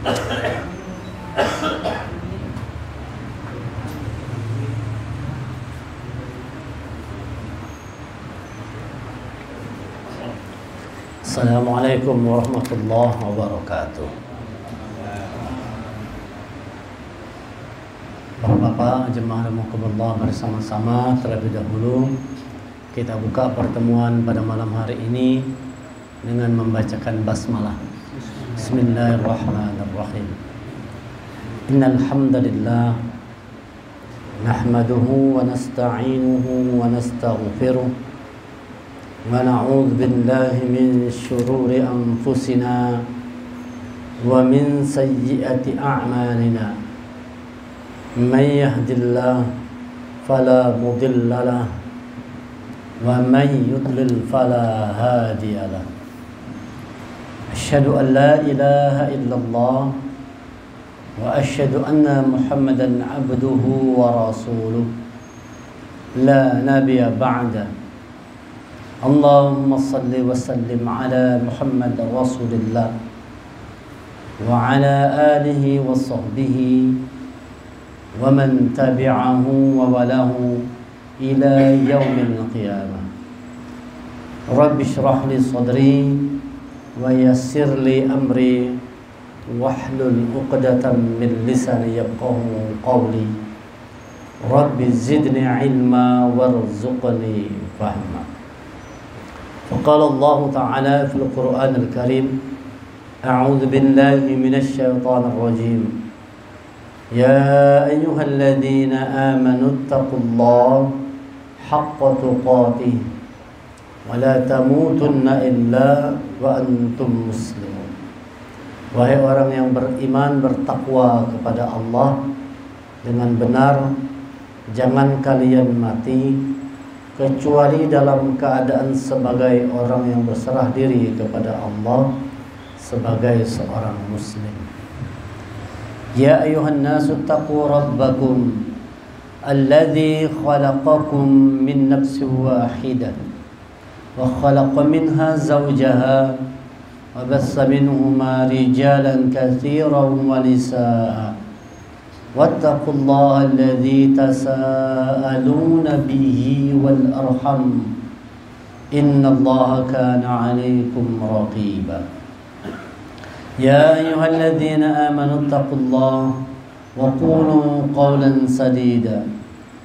Assalamualaikum warahmatullahi wabarakatuh. Bapak-bapak, jemaah rahimakumullah, bersama-sama terlebih dahulu kita buka pertemuan pada malam hari ini dengan membacakan basmalah. Bismillahirrahmanirrahim. Innal hamdalillah nahmaduhu wa nasta'inuhu wa nastaghfiruh wa na'udzu billahi min syururi anfusina wa min sayyiati a'malina. Man yahdihillahu fala mudilla lahu wa man yudlil fala hadiya lahu. Asyhadu an la ilaha illallah wa asyhadu anna Muhammadan abduhu wa rasuluh la nabiyya ba'da. Allahumma salli wa sallim ala Muhammad Rasulillah wa ala alihi wa sahbihi wa man tabi'ahu wa walahu ila yaumil qiyamah. Rabbi shrah li sadri wa yassir li amri wahlul 'uqdatam min lisani yafqahu qawli. Rabbi zidni ilma warzuqni fahma. فقال الله تعالى في القرآن الكريم أعوذ بالله من الشيطان الرجيم يا أيها الذين آمنوا اتقوا الله حق تقاته ولا تموتن إلا وأنتم مسلمون. Wahai orang yang beriman, bertakwa kepada Allah dengan benar, jangan kalian mati kecuali dalam keadaan sebagai orang yang berserah diri kepada Allah sebagai seorang muslim. Ya ayuhan nasu taqu rabbakum alladzi khalaqakum min nafsin wahidah wa khalaqa minha zawjaha wa bassa minhuma rijalan katsiran wa nisaa. Wattaqullaha alladzi tasaaluna bihi wal arham innallaha kana 'alaikum raqiba. Ya ayyuhalladzina amanu taqullaha wa qulu qawlan sadida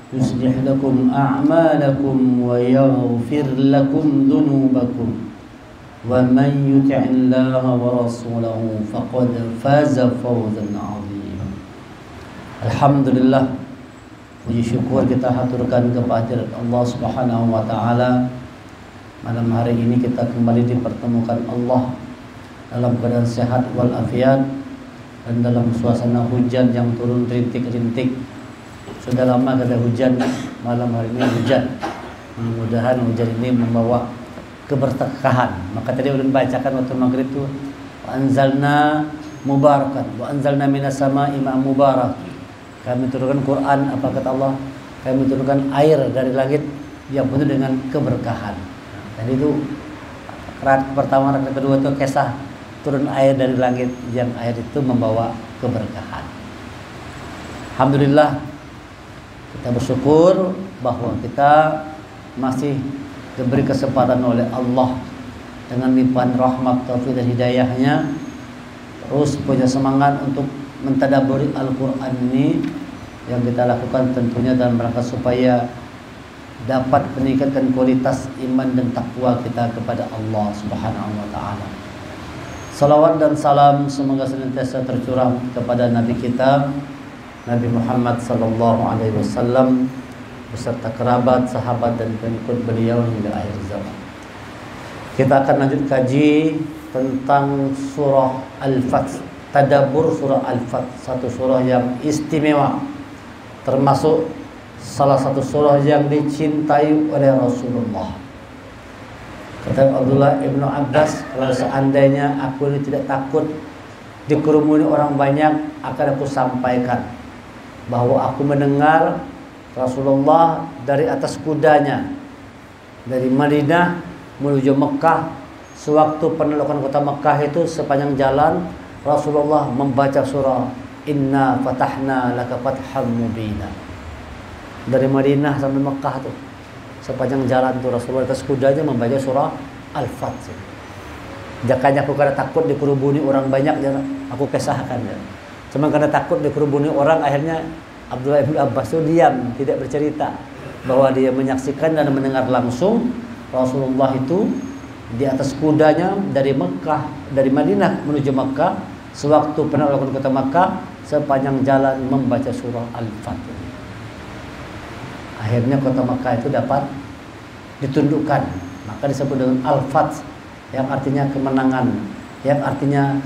yuslih lakum a'malakum wa yaghfir lakum dhunubakum wa man yuti'illaha wa rasulahu faqad faza fawzan 'azima. Alhamdulillah, puji syukur kita haturkan kepada Allah Subhanahu wa taala. Malam hari ini kita kembali dipertemukan Allah dalam keadaan sehat wal afiat dan dalam suasana hujan yang turun rintik-rintik. Sudah lama kada hujan, malam hari ini hujan. Mudah-mudahan hujan ini membawa keberkahan. Maka tadi ulun bacakan waktu maghrib itu wa anzalna mubarakan wa anzalna minas sama'i ma'an mubarak. Kami turunkan Quran, apa kata Allah? Kami turunkan air dari langit yang penuh dengan keberkahan. Dan itu rakaat pertama, rakaat kedua itu kisah turun air dari langit yang air itu membawa keberkahan. Alhamdulillah, kita bersyukur bahwa kita masih diberi kesempatan oleh Allah dengan limpahan rahmat, taufik dan hidayahnya, terus punya semangat untuk mentadabburi Al-Quran ini yang kita lakukan tentunya dalam rangka supaya dapat meningkatkan kualitas iman dan takwa kita kepada Allah Subhanahu wa taala. Salawat dan salam semoga senantiasa tercurah kepada Nabi kita Nabi Muhammad sallallahu alaihi wasallam beserta kerabat, sahabat dan pengikut beliau hingga akhir zaman. Kita akan lanjut kaji tentang surah Al-Fath. Tadabbur surah Al-Fath, satu surah yang istimewa, termasuk salah satu surah yang dicintai oleh Rasulullah. Kata Abdullah ibnu Abbas, kalau seandainya aku ini tidak takut dikerumuni orang banyak, akan aku sampaikan bahwa aku mendengar Rasulullah dari atas kudanya dari Madinah menuju Mekah. Sewaktu penaklukan kota Mekah itu sepanjang jalan Rasulullah membaca surah Inna fatahna laka fatham mubina. Dari Madinah sampai Mekah tuh, sepanjang jalan tuh Rasulullah atas kudanya membaca surah Al-Fath. Jakanya aku karena takut dikerubuni orang banyak, jangan aku kisahkan ya. Cuma karena takut dikerubuni orang, akhirnya Abdullah bin Abbas itu diam, tidak bercerita bahwa dia menyaksikan dan mendengar langsung Rasulullah itu di atas kudanya dari Mekah, dari Madinah menuju Mekah, sewaktu pernah melakukan kota Mekah, sepanjang jalan membaca surah Al-Fath. Akhirnya kota Mekah itu dapat ditundukkan, maka disebut dengan Al-Fath, yang artinya kemenangan, yang artinya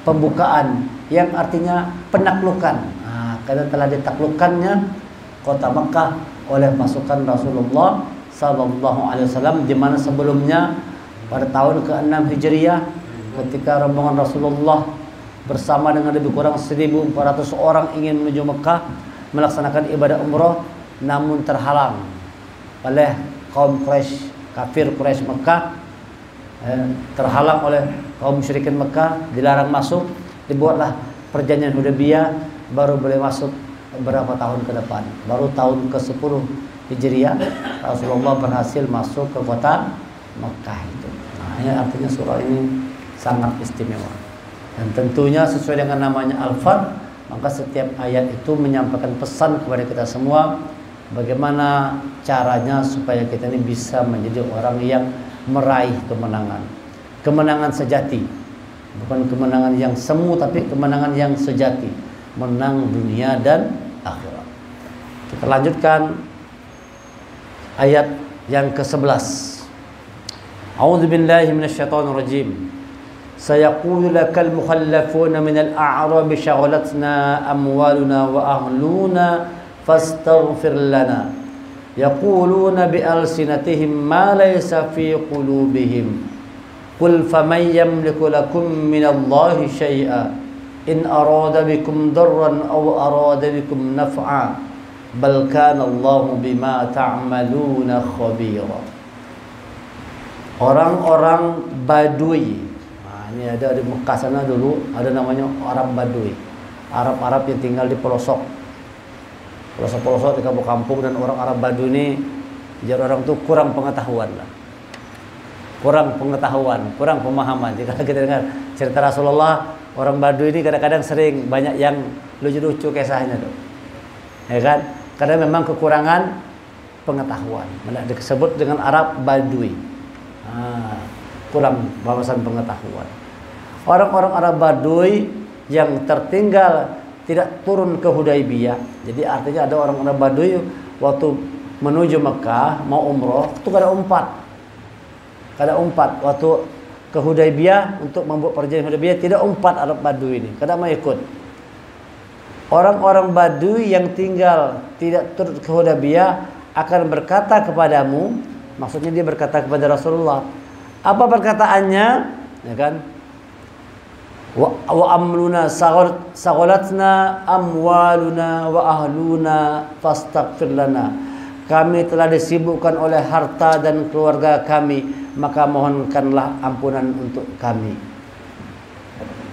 pembukaan, yang artinya penaklukan. Nah, karena telah ditaklukkannya kota Mekah oleh pasukan Rasulullah sallallahu alaihi wasallam, di mana sebelumnya pada tahun ke-6 Hijriah ketika rombongan Rasulullah bersama dengan lebih kurang 1.400 orang ingin menuju Mekah melaksanakan ibadah umroh, namun terhalang oleh kaum Quraisy, kafir Quraisy Mekah, terhalang oleh kaum musyrikin Mekah, dilarang masuk, dibuatlah perjanjian Hudaybiyah, baru boleh masuk beberapa tahun ke depan. Baru tahun ke-10 Hijriah Rasulullah berhasil masuk ke kota Mekah itu. Nah, ini artinya surah ini sangat istimewa. Dan tentunya sesuai dengan namanya Al-Fath, maka setiap ayat itu menyampaikan pesan kepada kita semua bagaimana caranya supaya kita ini bisa menjadi orang yang meraih kemenangan. Kemenangan sejati. Bukan kemenangan yang semu, tapi kemenangan yang sejati. Menang dunia dan akhirat. Kita lanjutkan ayat yang ke-11. A'udzu billahi minasyaitonir rajim. Sayaqulu lakal mukhallafuna minal a'rab syaghalatna amwaluna wa ahluna fastaghfir lana. Yaquluna bi alsinatihim ma laysa fi qulubihim. Qul faman yamliku lakum minallahi syai'a in arada bikum darran aw arada bikum naf'a bal kana Allahu bima ta'maluna khabira. Orang-orang Badui, nah, ini ada di Mekah sana dulu ada namanya Arab Badui, Arab-Arab yang tinggal di pelosok di kampung-kampung. Dan orang Arab Badui ini jadi orang tuh kurang pengetahuan lah, kurang pemahaman. Jika kita dengar cerita Rasulullah, orang Badui ini kadang-kadang sering banyak yang lucu-lucu kisahnya tuh, ya kan? Karena memang kekurangan pengetahuan, disebut dengan Arab Badui. Kurang wawasan pengetahuan. Orang-orang Arab Badui yang tertinggal tidak turun ke Hudaybiyah. Jadi artinya ada orang Arab Badui waktu menuju Mekah mau umroh itu kada umpat waktu ke Hudaybiyah untuk membuat perjanjian Hudaybiyah, tidak umpat Arab Badui ini, kada mau ikut. Orang-orang Badui yang tinggal tidak turun ke Hudaybiyah akan berkata kepadamu, maksudnya dia berkata kepada Rasulullah, apa perkataannya, ya kan? Wa amluna saghalatna amwaluna wa ahluna fastaghfir lana. Kami telah disibukkan oleh harta dan keluarga kami, maka mohonkanlah ampunan untuk kami.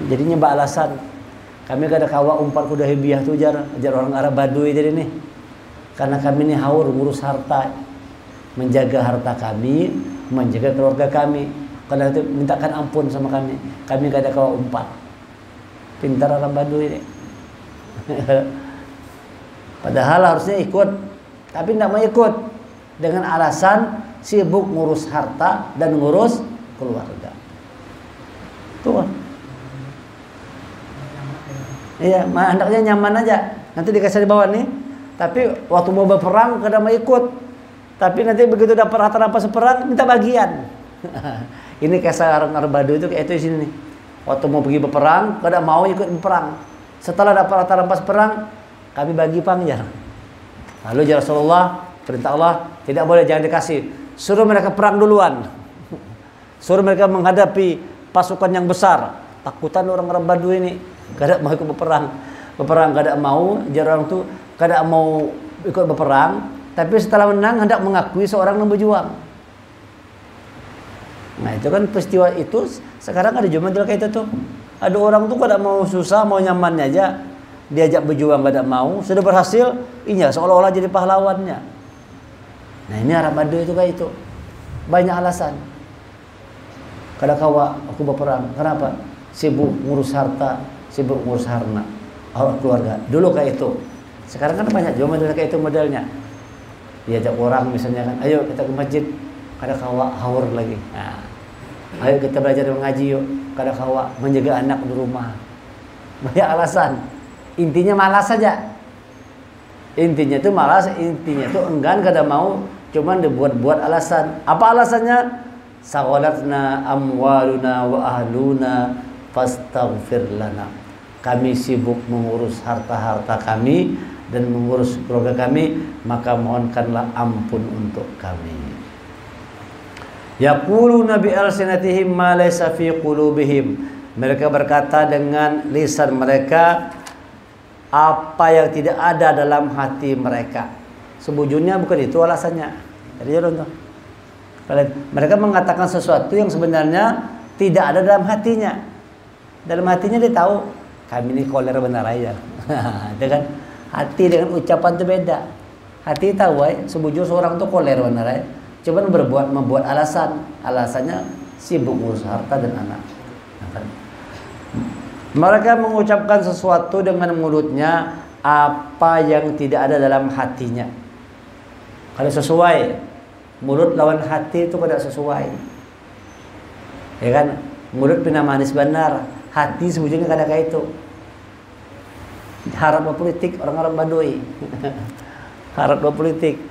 Jadinya alasan kami kada kawa umpat Hudaybiyah tu jar orang Arab Badui jadi nih. Karena kami ini haur ngurus harta, menjaga harta kami, menjaga keluarga kami. Kalau itu mintakan ampun sama kami kada kawa umpat. Pintar orang Badui ini. Padahal harusnya ikut, tapi tidak mau ikut dengan alasan sibuk ngurus harta dan ngurus keluarga. Tuh. Iya, hendaknya nyaman aja. Nanti dikasih di bawah nih. Tapi waktu mau berperang kada mau ikut. Tapi nanti begitu dapat harta rampas perang minta bagian. Ini kisah orang Arab Badui itu kayak itu di sini nih. Waktu mau pergi berperang kada mau ikut berperang. Setelah dapat harta rampas perang, kami bagi pangjar. Lalu ya Rasulullah, perintah Allah, tidak boleh, jangan dikasih. Suruh mereka perang duluan. Suruh mereka menghadapi pasukan yang besar. Takutan orang Arab Badui ini, kada mau ikut berperang. Berperang kada mau, jadi orang tu kada mau ikut berperang, tapi setelah menang hendak mengakui seorang yang berjuang. Nah, itu kan peristiwa itu sekarang ada cuma kayak itu tuh. Ada orang tuh kada mau susah, mau nyamannya aja, diajak berjuang kada mau, sudah berhasil, iya seolah-olah jadi pahlawannya. Nah ini Arab Baduy itu kayak itu, banyak alasan. Kada kawa aku berperang, kenapa? Sibuk ngurus harta, sibuk ngurus harna, awak keluarga. Dulu kayak itu. Sekarang kan banyak juga modelnya kayak itu modelnya. Diajak orang misalnya kan, ayo kita ke masjid, kada kawa haur lagi. Nah, ayo kita belajar mengaji yuk, kada kawa menjaga anak di rumah. Banyak alasan. Intinya malas saja. Intinya itu malas, intinya itu enggan, kada mau, cuman dibuat-buat alasan. Apa alasannya? Sagolatna amwaluna wa ahluna fastaghfir lana. Kami sibuk mengurus harta-harta kami dan mengurus keluarga kami, maka mohonkanlah ampun untuk kami. Yaquluna bi alsinatihim ma laysa fi qulubihim. Mereka berkata dengan lisan mereka apa yang tidak ada dalam hati mereka. Sebujurnya bukan itu alasannya. Jadi contoh. Mereka mengatakan sesuatu yang sebenarnya tidak ada dalam hatinya. Dalam hatinya dia tahu kami ini koler benar aja. Itu kan hati dengan ucapan itu beda. Hati tahu sebujur seorang itu koler benar aja. Cuman membuat alasan. Alasannya sibuk ngurus harta dan anak. Mereka mengucapkan sesuatu dengan mulutnya apa yang tidak ada dalam hatinya. Kalau sesuai, mulut lawan hati itu kada sesuai. Ya kan? Mulut pina manis benar, hati sebujurnya kada kayak itu. Harap berpolitik orang-orang Baduy. Harap berpolitik.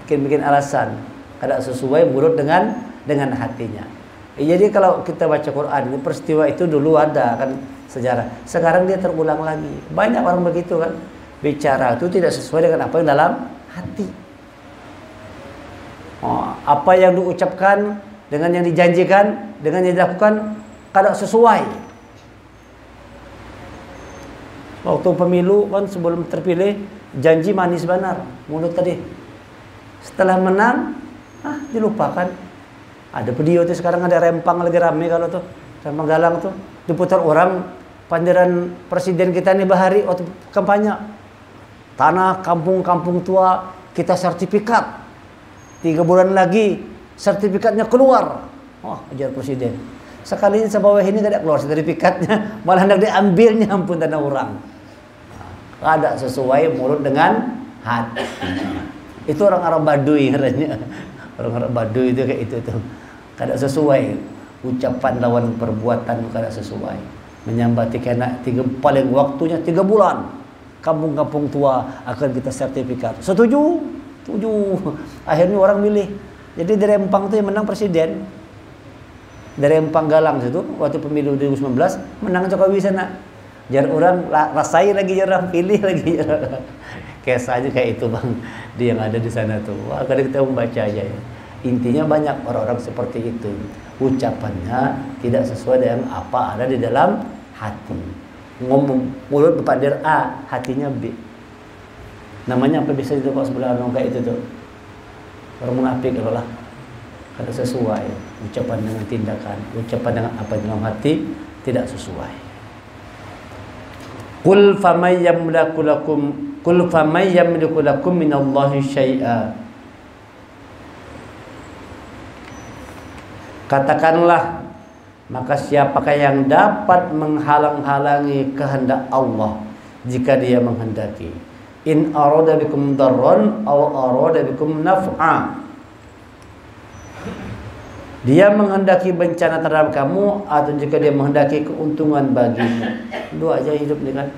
Bikin alasan. Kada sesuai mulut dengan hatinya. Jadi kalau kita baca Quran, ini peristiwa itu dulu ada kan sejarah. Sekarang dia terulang lagi. Banyak orang begitu kan. Bicara itu tidak sesuai dengan apa yang dalam hati. Apa yang diucapkan dengan yang dijanjikan, dengan yang dilakukan kada sesuai. Waktu pemilu kan sebelum terpilih janji manis benar mulut tadi. Setelah menang, dilupakan. Ada video tuh sekarang ada Rempang lagi rame kalau tuh Rempang Galang tuh diputar orang pandiran presiden kita nih Bahari waktu kampanye. Tanah kampung-kampung tua kita sertifikat. 3 bulan lagi sertifikatnya keluar. Ajar presiden. Sekali sebawah ini tidak keluar sertifikatnya, malah hendak diambilnya ampun tanah orang. Ada sesuai mulut dengan hati. Itu orang-orang Baduy katanya. Orang-orang Baduy itu kayak itu tuh. Kada sesuai ucapan lawan perbuatan kada sesuai. Menyambati kena paling waktunya 3 bulan. Kampung-kampung tua akan kita sertifikat. Setuju? Setuju. Akhirnya orang milih. Jadi dari Rempang itu yang menang presiden. Dari Rempang Galang situ waktu pemilu 2019 menang Jokowi sana. Jar orang rasai lagi jarang pilih lagi. Kayak saja kayak itu Bang. Dia yang ada di sana tuh. Wah, kadang kita membaca aja ya. Intinya banyak orang-orang seperti itu. Ucapannya tidak sesuai dengan apa ada di dalam hati. Ngomong mulut berpandir A, hatinya B. Namanya apa bisa itu kok sebenarnya kayak itu tuh. Orang munafik kalau lah. Kada sesuai ucapan dengan tindakan, ucapan dengan apa di dalam hati tidak sesuai. Qul famay yamliku lakum minallahi syai'a. Katakanlah, maka siapakah yang dapat menghalang-halangi kehendak Allah jika dia menghendaki? In arada bikum darran aw arada bikum naf'a. Dia menghendaki bencana terhadap kamu atau jika dia menghendaki keuntungan bagimu. Dua aja hidup dengan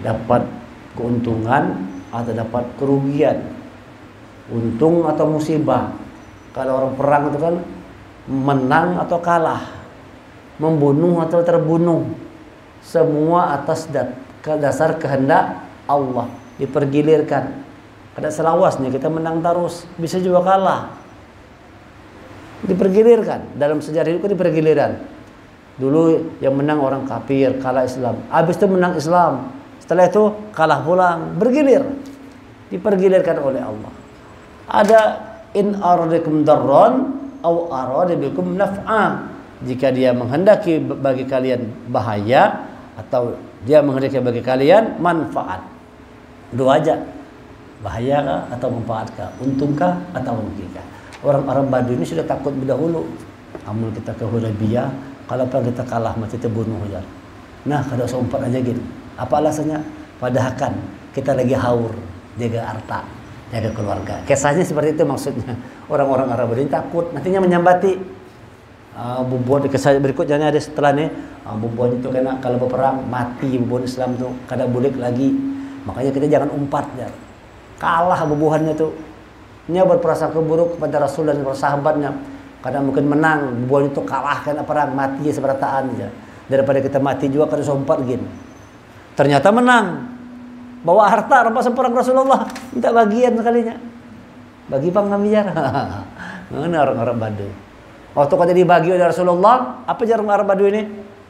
dapat keuntungan atau dapat kerugian. Untung atau musibah. Kalau orang perang itu kan menang atau kalah, membunuh atau terbunuh, semua atas dasar kehendak Allah. Dipergilirkan. Kada selawasnya kita menang terus, bisa juga kalah. Dipergilirkan. Dalam sejarah itu dipergiliran. Dulu yang menang orang kafir, kalah Islam. Habis itu menang Islam. Setelah itu kalah pulang, bergilir. Dipergilirkan oleh Allah. Ada in aradakum darran aw arada bikum naf'a. jika dia menghendaki bagi kalian bahaya atau dia menghendaki bagi kalian manfaat. Dua aja. Bahaya kah atau manfaat kah? Untungkah atau rugi kah? Orang Arab Badui ini sudah takut dahulu. Amun kita ke Hudaybiyah, kalau kita kalah mati terbunuh ya. Nah, kada usah umpat aja gitu. Apa alasannya? Padahal kan kita lagi haur, jaga harta, jaga keluarga. Kisahnya seperti itu maksudnya. Orang-orang Arab Badui takut nantinya menyambati. Bubuan di kisah berikutnya ada setelah ini. Bubuan itu kena kalau berperang mati bubuan Islam tuh kada boleh lagi. Makanya kita jangan umpat ya. Kalah bubuhannya tuh. Nya berprasangka buruk kepada Rasul dan para sahabatnya. Kadang mungkin menang, bubuhan itu kalah kena perang, mati seberataan aja. Daripada kita mati juga kada sompat gini. Ternyata menang. Bawa harta rampasan perang Rasulullah, minta bagian sekalinya. Bagi panggambiar. Mana orang-orang Badui. Waktu kata dibagi oleh Rasulullah, apa aja orang Arab Badui ini?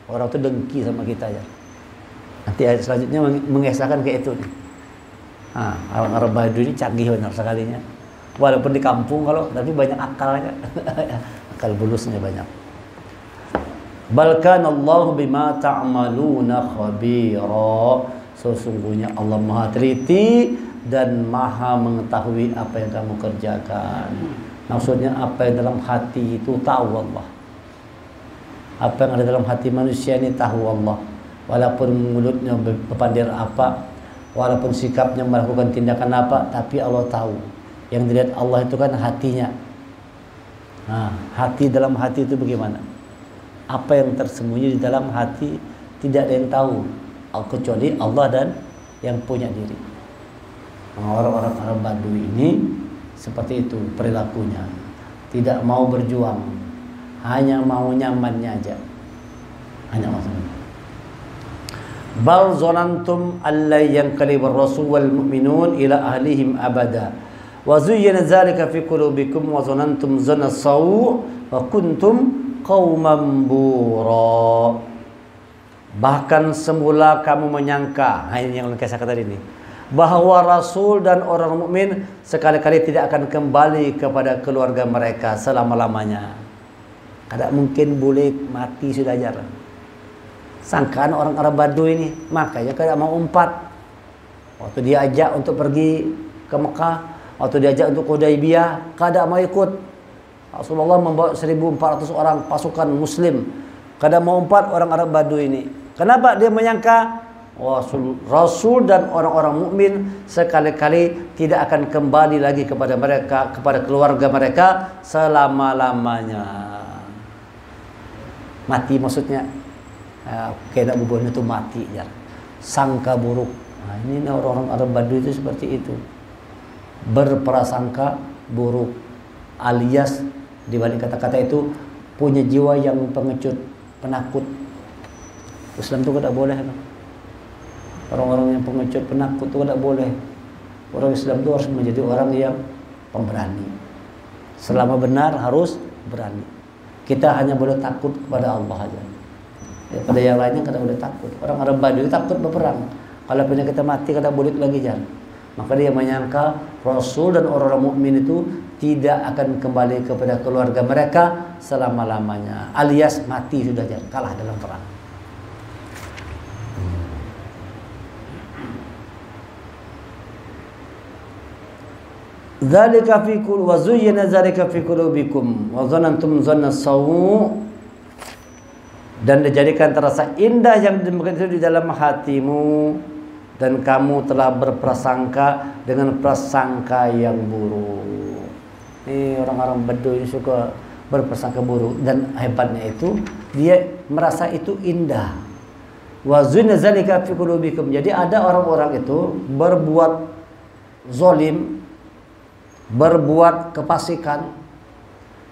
Orang itu dengki sama kita ya. Nanti ayat selanjutnya mengesahkan kayak itu nih. Orang Arab Badui ini canggih benar sekalinya. Walaupun di kampung tapi banyak akalnya. Akal bulusnya banyak. Balkan Allah bima ta'maluna khabira. Sesungguhnya Allah Maha teliti dan Maha mengetahui apa yang kamu kerjakan. Maksudnya apa yang dalam hati itu tahu Allah. Apa yang ada dalam hati manusia ini tahu Allah. Walaupun mulutnya berpandir apa, walaupun sikapnya melakukan tindakan apa, tapi Allah tahu. Yang dilihat Allah itu kan hatinya. Hati dalam hati itu bagaimana? Apa yang tersembunyi di dalam hati tidak ada yang tahu kecuali Allah dan yang punya diri. Orang-orang Arab Badui ini seperti itu perilakunya. Tidak mau berjuang, hanya mau nyamannya aja. Hanya mau. Bal zonantum alla yanqalibur rasul wal mu'minun ila ahlihim abada. Wa zuyyina dzalika fi qulubikum wa zonantum zanna sawu wa kuntum qauman bura. Bahkan semula kamu menyangka, ini yang saya kata tadi ini, bahwa Rasul dan orang mukmin sekali-kali tidak akan kembali kepada keluarga mereka selama-lamanya. Kada mungkin boleh mati sudah jarang. Sangkaan orang Arab Badui ini, makanya kada mau umpat. Waktu diajak untuk pergi ke Mekah, waktu diajak untuk Hudaybiyah, kada mau ikut. Rasulullah membawa 1.400 orang pasukan muslim. Kada mau umpat orang Arab Badui ini. Kenapa dia menyangka Rasul dan orang-orang mukmin sekali-kali tidak akan kembali lagi kepada mereka, kepada keluarga mereka selama-lamanya. Mati maksudnya kena bubuhan itu mati ya. Sangka buruk. Ini orang-orang Arab Badui itu seperti itu. Berprasangka buruk alias di balik kata-kata itu punya jiwa yang pengecut, penakut. Islam itu tidak boleh. Orang-orang yang pengecut, penakut itu tidak boleh. Orang Islam itu harus menjadi orang yang pemberani. Selama benar harus berani. Kita hanya boleh takut kepada Allah saja. Pada yang lainnya kita boleh takut. Orang Arab Badui takut berperang. Kalau punya kita mati kita boleh lagi jangan. Maka dia menyangka Rasul dan orang-orang mukmin itu tidak akan kembali kepada keluarga mereka selama-lamanya. Alias mati sudah jangan, kalah dalam perang. Dzalika fi qul wa zuyyina dzalika fi qulubikum wa dhanantum dhanna sawu, dan dijadikan terasa indah yang demikian itu di dalam hatimu dan kamu telah berprasangka dengan prasangka yang buruk. Ini orang-orang Badui suka berprasangka buruk dan hebatnya itu dia merasa itu indah. Wa zuyyina dzalika fi qulubikum. Jadi ada orang-orang itu berbuat zalim, berbuat kefasikan,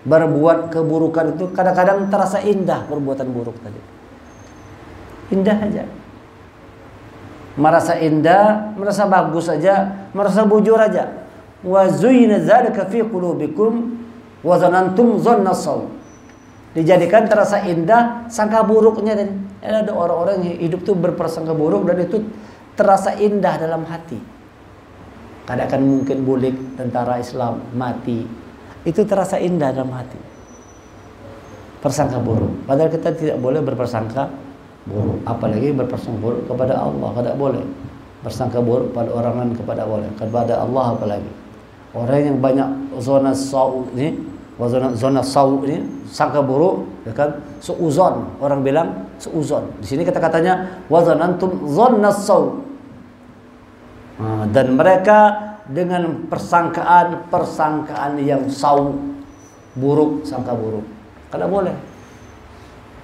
berbuat keburukan itu kadang-kadang terasa indah perbuatan buruk tadi. Indah aja. Merasa indah, merasa bagus aja, merasa bujur aja. Wa zuyyina dzalika fi qulubikum wa zanantum dhanna saw. Dijadikan terasa indah sangka buruknya tadi. Ada orang-orang yang hidup itu berprasangka buruk dan itu terasa indah dalam hati. Kada akan mungkin boleh tentara Islam mati. Itu terasa indah dalam hati. Persangka buruk. Padahal kita tidak boleh berprasangka buruk, apalagi berprasangka buruk kepada Allah. Tidak boleh bersangka buruk pada orang lain, kepada Allah apalagi. Orang yang banyak zona sau ini, zona sau ini, sangka buruk, ya kan? Suuzon, orang bilang suuzon. Di sini kata-katanya wazanantum zonna sau. Dan mereka dengan persangkaan yang sau, buruk, sangka buruk. Tidak boleh.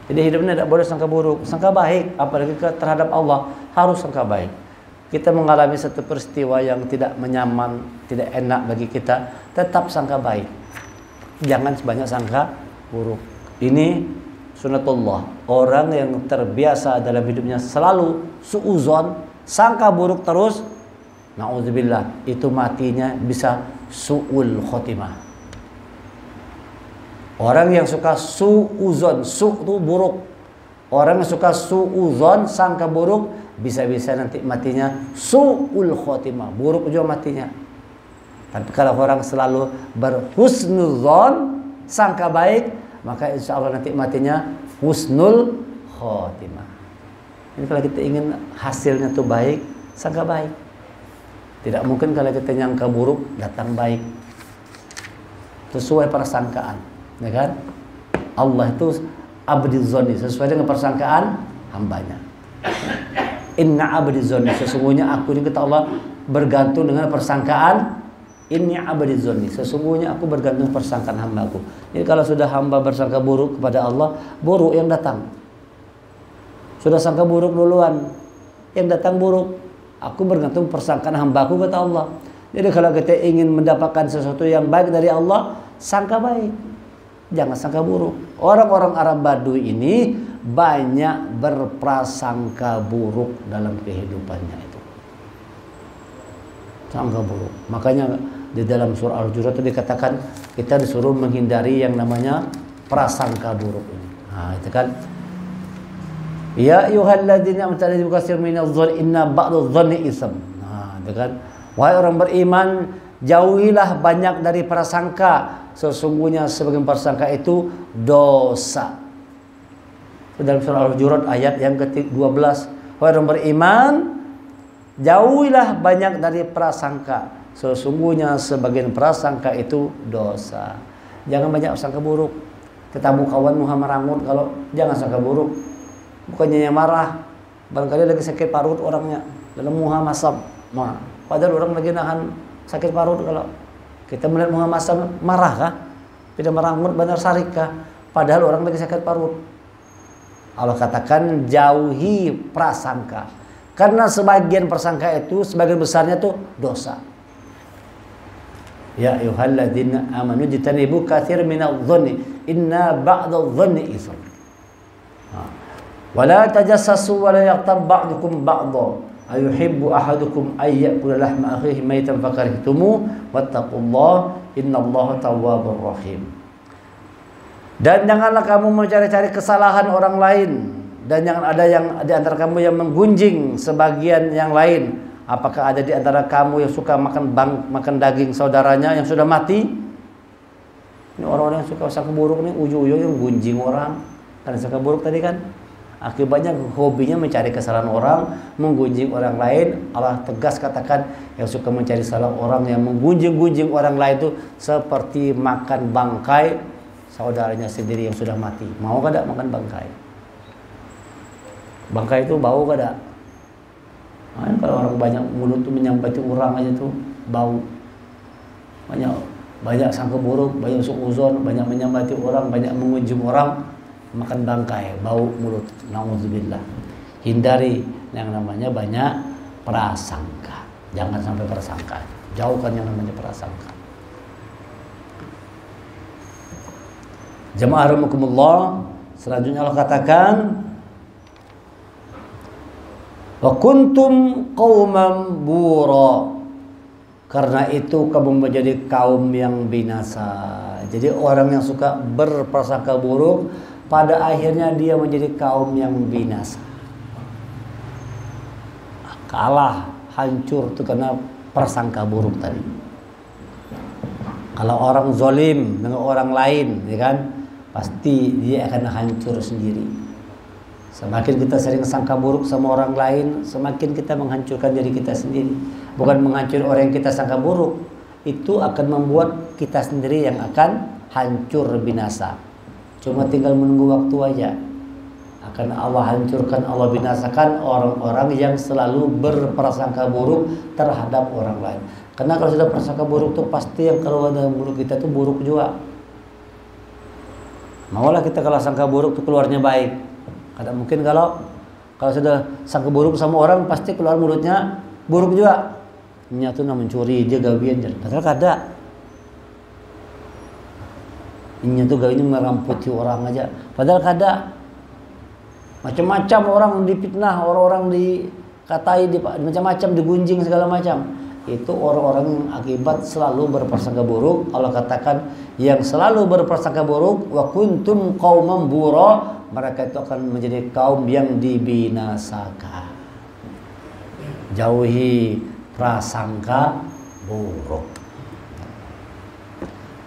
Jadi hidupnya tidak boleh sangka buruk, sangka baik, apalagi terhadap Allah harus sangka baik. Kita mengalami satu peristiwa yang tidak menyaman, tidak enak bagi kita, tetap sangka baik. Jangan sebanyak sangka buruk. Ini sunatullah. Orang yang terbiasa dalam hidupnya selalu suuzon, sangka buruk terus, na'udzubillah, itu matinya bisa su'ul khotimah. Orang yang suka su'uzon, su' itu buruk. Orang yang suka su'uzon, sangka buruk, bisa-bisa nanti matinya su'ul khotimah, buruk juga matinya. Tapi kalau orang selalu berhusnuzon, sangka baik, maka insya Allah nanti matinya husnul khotimah. Ini kalau kita ingin hasilnya itu baik, sangka baik. Tidak mungkin kalau kita nyangka buruk, datang baik. Sesuai persangkaan, ya kan? Allah itu abdizoni, sesuai dengan persangkaan hambanya. Inna abdizoni, sesungguhnya aku ini kata Allah bergantung dengan persangkaan. Inni abdizoni, sesungguhnya aku bergantung persangkaan hambaku. Jadi kalau sudah hamba bersangka buruk kepada Allah, buruk yang datang. Sudah sangka buruk duluan, yang datang buruk. Aku bergantung persangkaan hambaku kata Allah. Jadi kalau kita ingin mendapatkan sesuatu yang baik dari Allah, sangka baik, jangan sangka buruk. Orang-orang Arab Baduy ini banyak berprasangka buruk dalam kehidupannya itu. Sangka buruk. Makanya di dalam surah Al-Hujurat itu dikatakan kita disuruh menghindari yang namanya prasangka buruk ini. Nah, itu kan. Ya ayyuhalladzina amanu katsir minadh-dhanni inna ba'dadh-dhanni itsm. Nah, itu kan. Wahai orang beriman, jauhilah banyak dari prasangka. Sesungguhnya sebagian prasangka itu dosa. Dalam surah Al-Hujurat ayat yang ke-12. Wahai orang beriman, jauhilah banyak dari prasangka. Sesungguhnya sebagian prasangka itu dosa. Jangan banyak sangka buruk. Ketemu kawan Muhammad Rangut, kalau jangan sangka buruk. Bukannya marah, barangkali lagi sakit parut orangnya, dalam Muhammad Masam. Nah, padahal orang lagi nahan sakit parut. Kalau kita melihat Muhammad Masam marah kah? Tidak Rangut Bandar Sarik kah? Padahal orang lagi sakit parut. Allah katakan jauhi prasangka. Karena sebagian prasangka itu, sebagian besarnya itu dosa. Ya ayyuhalladzina amanu jtanibu katsir minadh-dhanni inna ba'dadh-dhanni itsm. Wala tajassasu wa la yaghtab ba'dukum ba'dha ayuhibbu ahadukum ay ya'kula lahma akhihi maytan fakarihtumu wattaqullaha innallaha tawwabur rahim. Dan janganlah kamu mencari-cari kesalahan orang lain, dan jangan ada yang di antara kamu yang menggunjing sebagian yang lain. Apakah ada di antara kamu yang suka makan daging saudaranya yang sudah mati? Ini orang-orang yang suka sangka buruk nih, ujung-ujungnya yang gunjing orang. Karena sangka buruk tadi kan, akibatnya hobinya mencari kesalahan orang, menggunjing orang lain. Allah tegas katakan yang suka mencari kesalahan orang, yang menggunjing-gunjing orang lain itu seperti makan bangkai saudaranya sendiri yang sudah mati. Mau kada makan bangkai? Bangkai itu bau kada? Nah, kalau orang banyak mulut tuh menyambati orang aja tuh bau. Banyak sangka buruk, banyak suuzon, banyak menyambati orang, banyak mengunjung orang, makan bangkai, bau mulut. Nauzubillah. Hindari yang namanya banyak prasangka. Jangan sampai prasangka. Jauhkan yang namanya prasangka. Jamaah rahimakumullah, selanjutnya Allah katakan wa kuntum qauman bura, karena itu kamu menjadi kaum yang binasa. Jadi orang yang suka berprasangka buruk pada akhirnya dia menjadi kaum yang binasa. Kalah, hancur itu karena prasangka buruk tadi. Kalau orang zalim dengan orang lain, ya kan? pasti dia akan hancur sendiri. Semakin kita sering sangka buruk sama orang lain, semakin kita menghancurkan diri kita sendiri. Bukan menghancurkan orang yang kita sangka buruk, itu akan membuat kita sendiri yang akan hancur binasa. Cuma tinggal menunggu waktu aja. Akan Allah hancurkan, Allah binasakan orang-orang yang selalu berprasangka buruk terhadap orang lain. Karena kalau sudah prasangka buruk tuh pasti yang keluar dari mulut kita tuh buruk juga. Maulah kita kalau sangka buruk tuh keluarnya baik. Kadang mungkin kalau sudah sangka buruk sama orang pasti keluar mulutnya buruk juga. Nya tuh mencuri, dia gawian, padahal kada. Nya tuh gawinya meramputi orang aja, padahal kada. Macam-macam orang dipitnah, orang-orang dikatai, macam-macam digunjing segala macam. Itu orang-orang yang akibat selalu berprasangka buruk. Allah katakan yang selalu berprasangka buruk, wa kuntum qauman bura, mereka itu akan menjadi kaum yang dibinasakan. Jauhi prasangka buruk.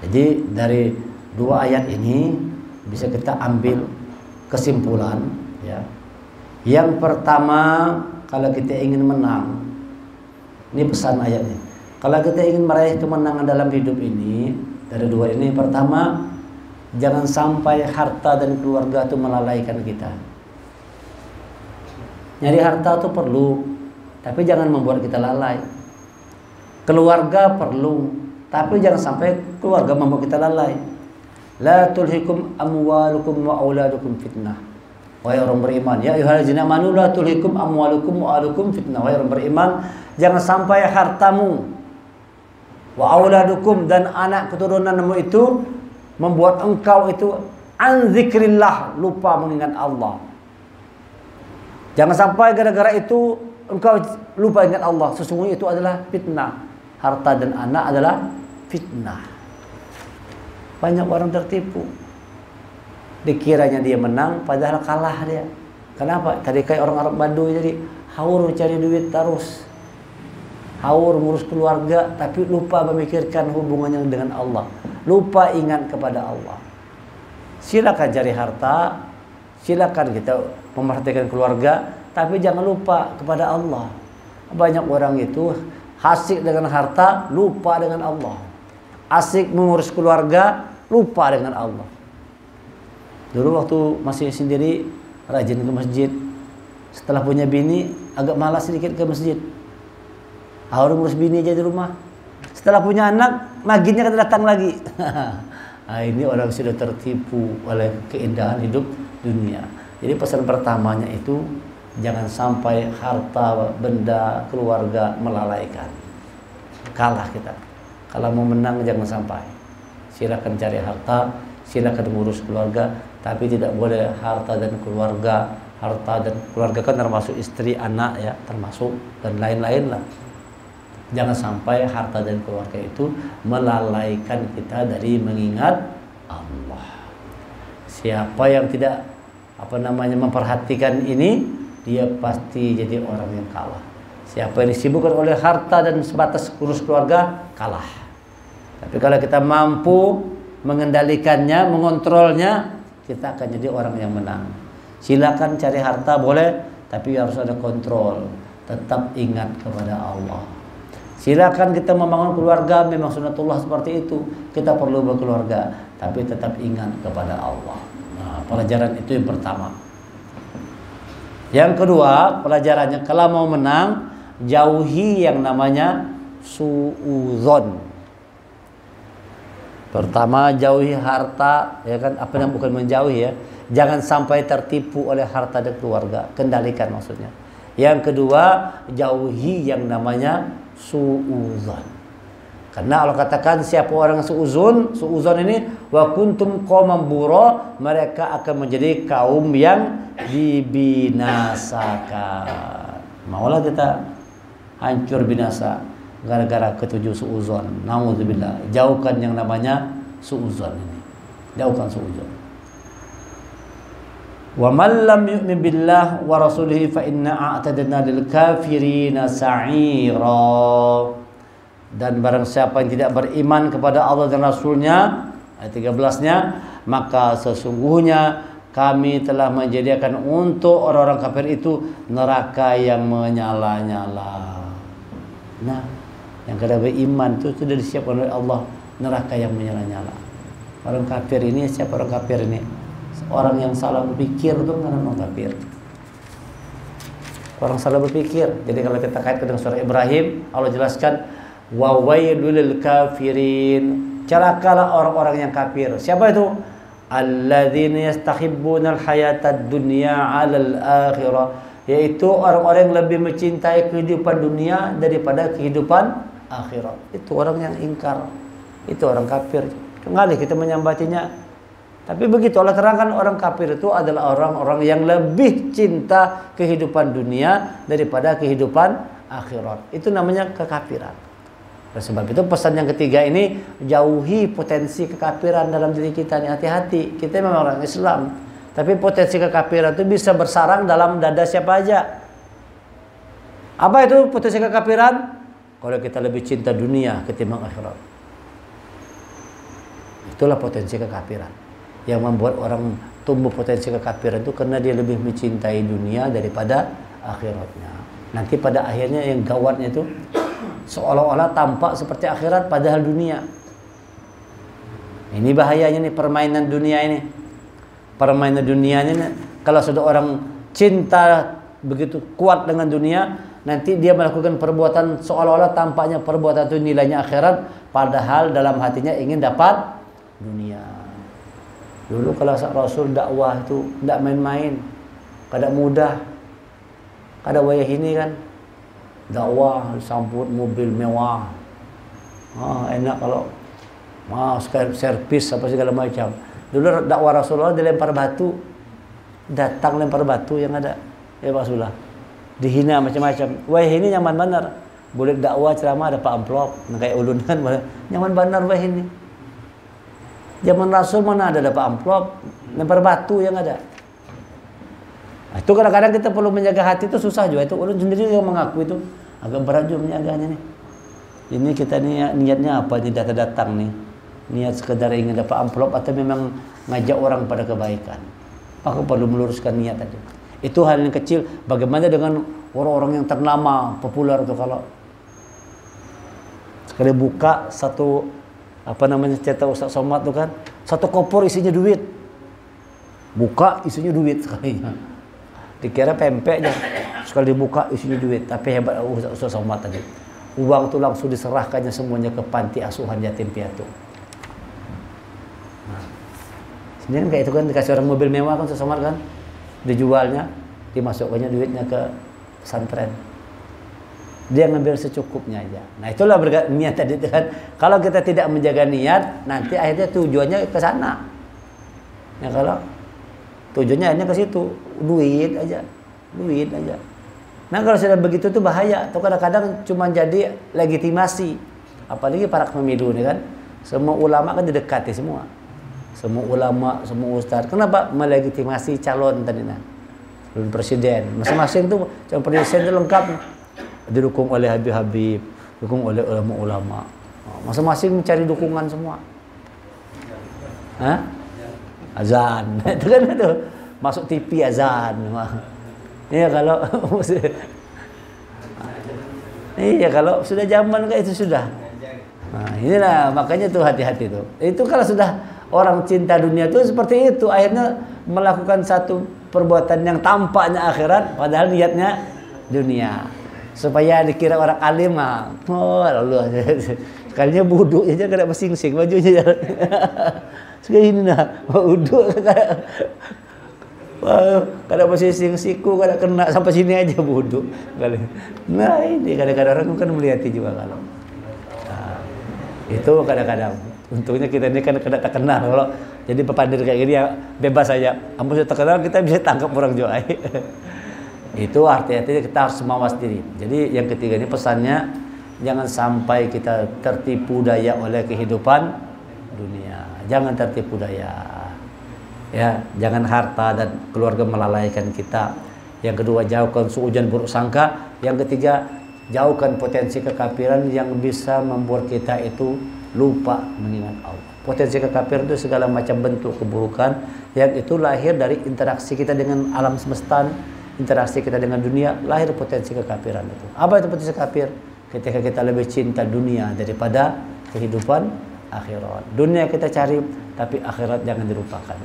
Jadi dari dua ayat ini bisa kita ambil kesimpulan, ya. Yang pertama, kalau kita ingin menang, ini pesan ayatnya. Kalau kita ingin meraih kemenangan dalam hidup ini, dari dua ini, pertama, jangan sampai harta dan keluarga itu melalaikan kita. Nyari harta itu perlu, tapi jangan membuat kita lalai. Keluarga perlu, tapi jangan sampai keluarga membuat kita lalai. La tulhikum amwalukum wa auladukum fitnah. Wahai orang beriman, ya ayyuhallazina amanu la tulhikum amwalukum wa auladukum fitnah. Wahai orang beriman, jangan sampai hartamu wa auladukum dan anak keturunanmu itu membuat engkau itu an zikrillah, lupa mengingat Allah. Jangan sampai gara-gara itu engkau lupa ingat Allah. Sesungguhnya itu adalah fitnah. Harta dan anak adalah fitnah. Banyak orang tertipu. Dikiranya dia menang, padahal kalah dia. Kenapa? Tadi kayak orang Arab Baduy jadi haur cari duit terus. Haur ngurus keluarga, tapi lupa memikirkan hubungannya dengan Allah. Lupa ingat kepada Allah. Silakan cari harta, silakan kita memperhatikan keluarga, tapi jangan lupa kepada Allah. Banyak orang itu asik dengan harta, lupa dengan Allah. Asik mengurus keluarga, lupa dengan Allah. Dulu waktu masih sendiri rajin ke masjid. Setelah punya bini agak malas sedikit ke masjid. Harus ngurus bini aja di rumah. Setelah punya anak, maginnya kita datang lagi. Nah, ini orang sudah tertipu oleh keindahan hidup dunia. Jadi pesan pertamanya itu jangan sampai harta, benda, keluarga melalaikan. Kalah kita. Kalau mau menang jangan sampai. Silakan cari harta, silakan ngurus keluarga, tapi tidak boleh harta dan keluarga. Harta dan keluarga kan termasuk istri, anak ya, termasuk dan lain-lain lah. Jangan sampai harta dan keluarga itu melalaikan kita dari mengingat Allah. Siapa yang tidak memperhatikan ini, dia pasti jadi orang yang kalah. Siapa yang disibukkan oleh harta dan sebatas urus keluarga, kalah. Tapi kalau kita mampu mengendalikannya, mengontrolnya, kita akan jadi orang yang menang. Silakan cari harta boleh, tapi harus ada kontrol. Tetap ingat kepada Allah. Silakan kita membangun keluarga, memang sunatullah seperti itu. Kita perlu berkeluarga, tapi tetap ingat kepada Allah. Nah, pelajaran itu yang pertama. Yang kedua, pelajarannya kalau mau menang, jauhi yang namanya suudzon. Pertama, jauhi harta, ya kan? Apa yang bukan menjauhi ya? Jangan sampai tertipu oleh harta dan keluarga. Kendalikan maksudnya. Yang kedua, jauhi yang namanya suudzon. Karena Allah katakan siapa orang suudzon ini wa kuntum qauman bura, mereka akan menjadi kaum yang dibinasakan. Maulah kita hancur binasa gara-gara ketujuh suudzon. Nauzubillah. Jauhkan yang namanya suudzon ini. Jauhkan suudzon. Wa man lam yu'min billah wa rasulihi fa inna a'tadna lil kafirina sa'ira. Dan barang siapa yang tidak beriman kepada Allah dan Rasulnya, Ayat 13-nya, maka sesungguhnya kami telah menjadikan untuk orang-orang kafir itu neraka yang menyala-nyala. Nah, yang kada beriman itu sudah disiapkan oleh Allah neraka yang menyala-nyala. Orang kafir ini, siapa orang kafir ini? Orang yang salah berpikir itu kan orang kafir. Orang salah berpikir. Jadi kalau kita kaitkan dengan surah Ibrahim, Allah jelaskan wa wailul lil kafirin. Celakalah orang-orang yang kafir. Siapa itu? Alladzina yastahibbuna al-hayatad dunya 'alal akhirah, yaitu orang-orang yang lebih mencintai kehidupan dunia daripada kehidupan akhirat. Itu orang yang ingkar. Itu orang kafir. Kembali kita menyambatinya. Tapi begitu Allah terangkan, orang kafir itu adalah orang-orang yang lebih cinta kehidupan dunia daripada kehidupan akhirat. Itu namanya kekafiran. Oleh sebab itu pesan yang ketiga ini, jauhi potensi kekafiran dalam diri kita nih. Hati-hati, kita memang orang Islam, tapi potensi kekafiran itu bisa bersarang dalam dada siapa aja. Apa itu potensi kekafiran? Kalau kita lebih cinta dunia ketimbang akhirat. Itulah potensi kekafiran yang membuat orang tumbuh potensi kekafiran itu, karena dia lebih mencintai dunia daripada akhiratnya. Nanti pada akhirnya yang gawatnya itu seolah-olah tampak seperti akhirat padahal dunia. Ini bahayanya nih permainan dunia ini. Permainan dunianya nih, kalau sudah orang cinta begitu kuat dengan dunia, nanti dia melakukan perbuatan seolah-olah tampaknya perbuatan itu nilainya akhirat, padahal dalam hatinya ingin dapat dunia. Dulu kalau Rasul dakwah itu tidak main-main, kada mudah. Kada wayah ini kan dakwah sambut mobil mewah, enak kalau servis apa segala macam. Dulu dakwah Rasulullah dilempar batu, datang lempar batu yang ada ya Rasulullah, dihina macam-macam. Wah ini nyaman benar, boleh dakwah ceramah dapat amplop kayak ulun kan, nyaman benar wah ini. Zaman Rasul mana ada dapat amplop, lempar batu yang ada. Nah, itu kadang-kadang kita perlu menjaga hati itu susah juga. Itu ulun sendiri yang mengaku itu agak berat juga menjaganya nih. Ini kita niatnya apa nih datang nih? Niat sekedar ingin dapat amplop atau memang ngajak orang pada kebaikan? Aku perlu meluruskan niat tadi. Itu hal yang kecil. Bagaimana dengan orang-orang yang ternama, populer itu, kalau sekali buka satu apa namanya cerita Ustaz Somad tuh kan, satu koper isinya duit, buka isinya duit sekalinya, dikira pempek aja, sekali dibuka isinya duit. Tapi hebat Ustaz Somad tadi, uang tuh langsung diserahkannya semuanya ke panti asuhan yatim piatu. Nah, sini kan kayak itu kan, dikasih orang mobil mewah kan Ustaz Somad kan, dijualnya, dimasukkannya duitnya ke pesantren. Dia ngambil secukupnya aja. Nah itulah niat tadi kan. Kalau kita tidak menjaga niat, nanti akhirnya tujuannya ke sana. Ya kalau tujuannya akhirnya ke situ, duit aja. Nah kalau sudah begitu tuh bahaya. Tuh kadang-kadang cuma jadi legitimasi. Apalagi para pemilu nih kan. Semua ulama kan didekati semua. Semua ulama, semua ustaz. Kenapa? Melegitimasi calon tadi nah. Presiden. Masing-masing tuh calon presiden itu lengkap. Didukung oleh Habib, didukung oleh ulama-ulama. Masing-masing mencari dukungan semua. Hah? Azan. Itu kan itu. Masuk TV azan. Iya kalau iya kalau sudah zaman kayak itu sudah. Nah, inilah makanya tuh hati-hati tuh. Itu kalau sudah orang cinta dunia tuh seperti itu, akhirnya melakukan satu perbuatan yang tampaknya akhirat padahal niatnya dunia. Supaya dikira orang alim mah. Oh Allah. Sekalinya buduk aja kada masing-sing bajunya. Sekali ini nah, buduk kada masing-sing siku kada kena sampai sini aja buduk. Nah, ini kadang-kadang orang kan melihati juga kalau. Nah, itu kadang-kadang. Untungnya kita ini kan kada terkenal, kalau jadi pepandir kayak gini ya bebas aja. Ampun sudah terkenal kita bisa tangkap orang juga. Itu artinya kita harus mawas diri. Jadi yang ketiga ini pesannya, jangan sampai kita tertipu daya oleh kehidupan dunia. Jangan tertipu daya. Ya, jangan harta dan keluarga melalaikan kita. Yang kedua, jauhkan suudzon buruk sangka. Yang ketiga, jauhkan potensi kekafiran yang bisa membuat kita itu lupa mengingat Allah. Potensi kekafiran itu segala macam bentuk keburukan yang itu lahir dari interaksi kita dengan alam semesta, interaksi kita dengan dunia, lahir potensi kekafiran itu. Apa itu potensi kafir? Ketika kita lebih cinta dunia daripada kehidupan akhirat. Dunia kita cari, tapi akhirat jangan dilupakan.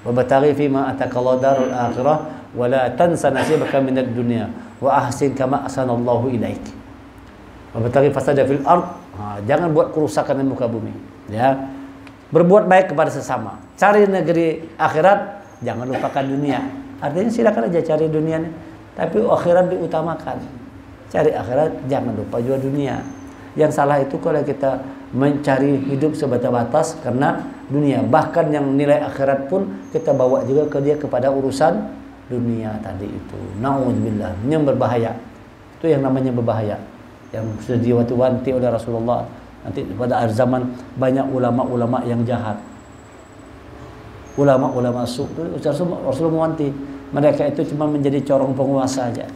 Wa bataghi fima atakallahu darul akhirah wa la tansa nasibaka minad dunya wa ahsin kama ahsanallahu ilaik. Wa bataghi fasada fil ard. Jangan buat kerusakan di muka bumi, ya. Berbuat baik kepada sesama. Cari negeri akhirat, jangan lupakan dunia. Artinya silakan aja cari dunia nih, tapi akhirat diutamakan. Cari akhirat, jangan lupa juga dunia. Yang salah itu kalau kita mencari hidup sebatas-batas karena dunia. Bahkan yang nilai akhirat pun kita bawa juga ke dia kepada urusan dunia tadi itu. Na'udzubillah. Ini yang berbahaya. Itu yang namanya berbahaya. Yang sudah diwanti-wanti oleh Rasulullah. Nanti pada akhir zaman banyak ulama-ulama yang jahat. Ulama-ulama su itu Rasulullah mewanti. Mereka itu cuma menjadi corong penguasa aja.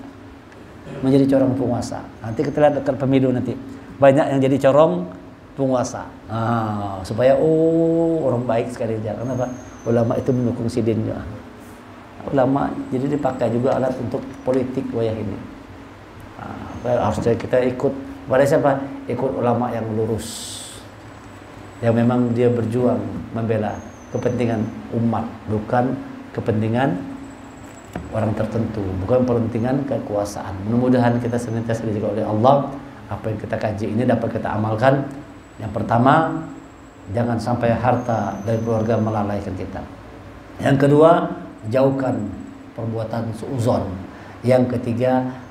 Menjadi corong penguasa. Nanti kita lihat dekat pemilu nanti. Banyak yang jadi corong penguasa. Supaya orang baik sekali dia. Kenapa? Ulama itu mendukung sidin juga. Ulama jadi dipakai juga alat untuk politik wayah ini. Harusnya kita ikut pada siapa? Ikut ulama yang lurus, yang memang dia berjuang membela kepentingan umat, bukan kepentingan orang tertentu, bukan kepentingan kekuasaan. Mudah-mudahan kita senantiasa dijaga oleh Allah. Apa yang kita kaji ini dapat kita amalkan. Yang pertama, jangan sampai harta dari keluarga melalaikan kita. Yang kedua, jauhkan perbuatan suudzon. Yang ketiga,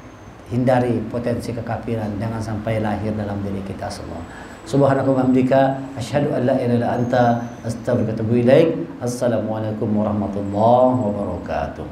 hindari potensi kekafiran, jangan sampai lahir dalam diri kita semua. Subhanakallahumma wa bihamdika asyhadu an la ilaha illa anta astaghfiruka wa atubu ilaik. Assalamualaikum warahmatullahi wabarakatuh.